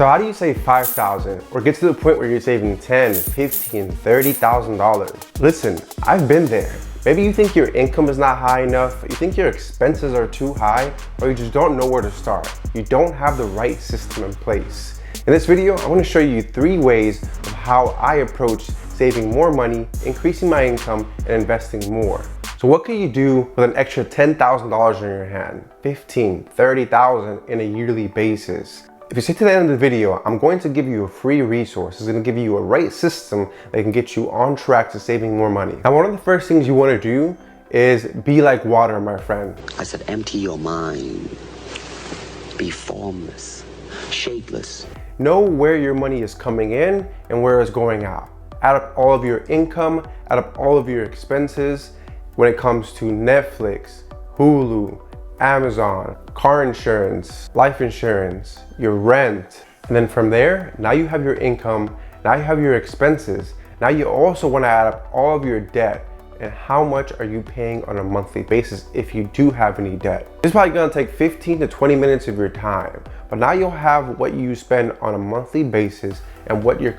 So how do you save $5,000 or get to the point where you're saving $10, $15, $30,000? Listen, I've been there. Maybe you think your income is not high enough, you think your expenses are too high, or you just don't know where to start. You don't have the right system in place. In this video, I want to show you 3 ways of how I approach saving more money, increasing my income, and investing more. So what can you do with an extra $10,000 in your hand, $15,000, $30,000 in a yearly basis? If you stay to the end of the video, I'm going to give you a free resource. It's going to give you a right system that can get you on track to saving more money. Now, one of the first things you want to do is be like water, my friend. I said, empty your mind. Be formless, shapeless. Know where your money is coming in and where it's going out. Add up all of your income, add up all of your expenses when it comes to Netflix, Hulu, Amazon, car insurance, life insurance, your rent. And then from there, now you have your income, now you have your expenses. Now you also want to add up all of your debt and how much are you paying on a monthly basis if you do have any debt. This is probably going to take 15 to 20 minutes of your time, but now you'll have what you spend on a monthly basis and what your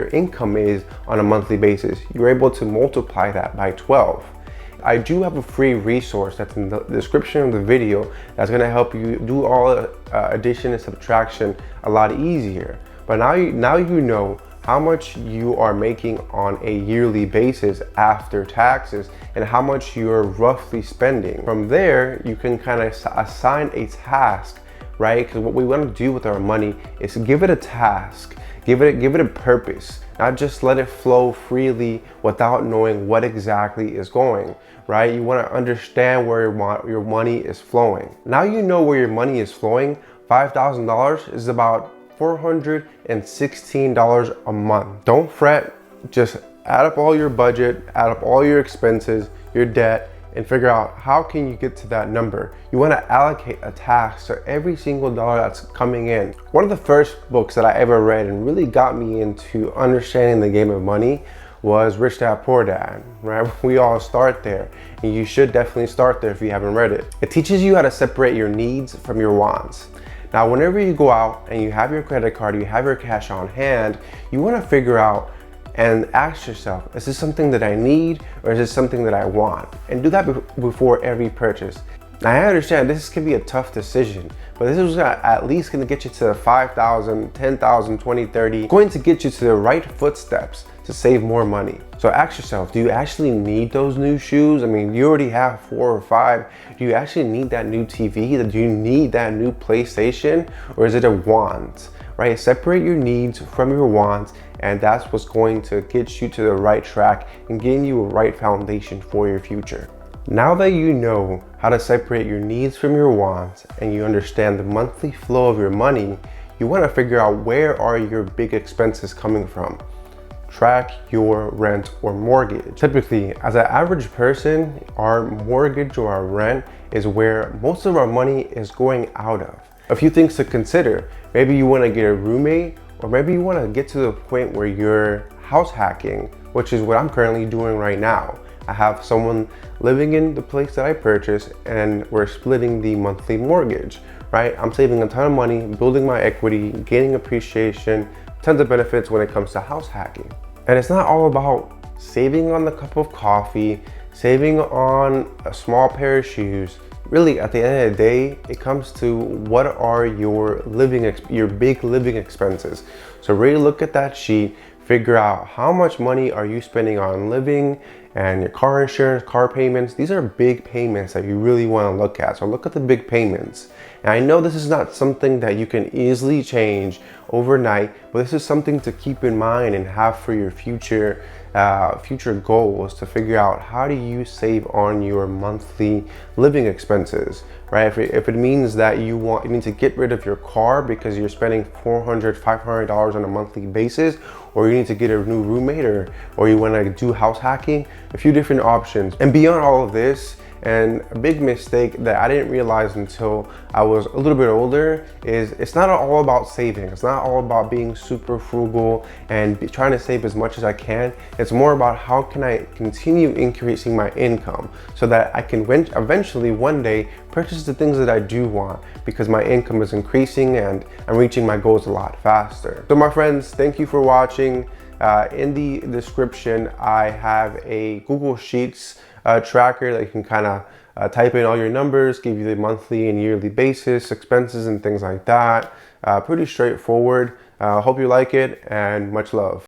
income is on a monthly basis. You're able to multiply that by 12. I do have a free resource that's in the description of the video that's going to help you do all addition and subtraction a lot easier. But now you know how much you are making on a yearly basis after taxes and how much you're roughly spending. From there, you can kind of assign a task, right? Because what we want to do with our money is give it a task, give it a purpose, not just let it flow freely without knowing what exactly is going, right? You want to understand where your money is flowing. Now you know where your money is flowing. $5,000 is about $416 a month. Don't fret, just add up all your budget, add up all your expenses, your debt, and figure out how can you get to that number. You want to allocate a task to every single dollar that's coming in. One of the first books that I ever read and really got me into understanding the game of money was Rich Dad Poor Dad, right? We all start there, and you should definitely start there if you haven't read it. It teaches you how to separate your needs from your wants. Now, whenever you go out and you have your credit card, you have your cash on hand, you want to figure out and ask yourself, is this something that I need or is this something that I want? And do that before every purchase. Now, I understand this can be a tough decision, but this is at least going to get you to 5,000, 10,000, 20, 30, going to get you to the right footsteps to save more money. So ask yourself, do you actually need those new shoes? I mean, you already have 4 or 5. Do you actually need that new TV? Do you need that new PlayStation? Or is it a want, right? Separate your needs from your wants, and that's what's going to get you to the right track and getting you a right foundation for your future. Now that you know how to separate your needs from your wants and you understand the monthly flow of your money, you want to figure out where are your big expenses coming from. Track your rent or mortgage. Typically, as an average person, our mortgage or our rent is where most of our money is going out of. A few things to consider. Maybe you want to get a roommate, or maybe you want to get to the point where you're house hacking, which is what I'm currently doing right now. I have someone living in the place that I purchased and we're splitting the monthly mortgage, right? I'm saving a ton of money, building my equity, gaining appreciation, tons of benefits when it comes to house hacking. And it's not all about saving on the cup of coffee, saving on a small pair of shoes. Really, at the end of the day, it comes to what are your big living expenses. So really look at that sheet, figure out how much money are you spending on living and your car insurance, car payments. These are big payments that you really want to look at. So look at the big payments. And I know this is not something that you can easily change overnight, but this is something to keep in mind and have for your future goals, to figure out how do you save on your monthly living expenses, right? If it means that you need to get rid of your car because you're spending $400, $500 on a monthly basis, or you need to get a new roommate, or you want to do house hacking, a few different options. And beyond all of this, And a big mistake that I didn't realize until I was a little bit older is it's not all about saving. It's not all about being super frugal and trying to save as much as I can. It's more about how can I continue increasing my income so that I can eventually one day purchase the things that I do want, because my income is increasing and I'm reaching my goals a lot faster. So my friends, thank you for watching. In the description, I have a Google Sheets tracker that you can kind of type in all your numbers, give you the monthly and yearly basis, expenses and things like that. Pretty straightforward. Hope you like it, and much love.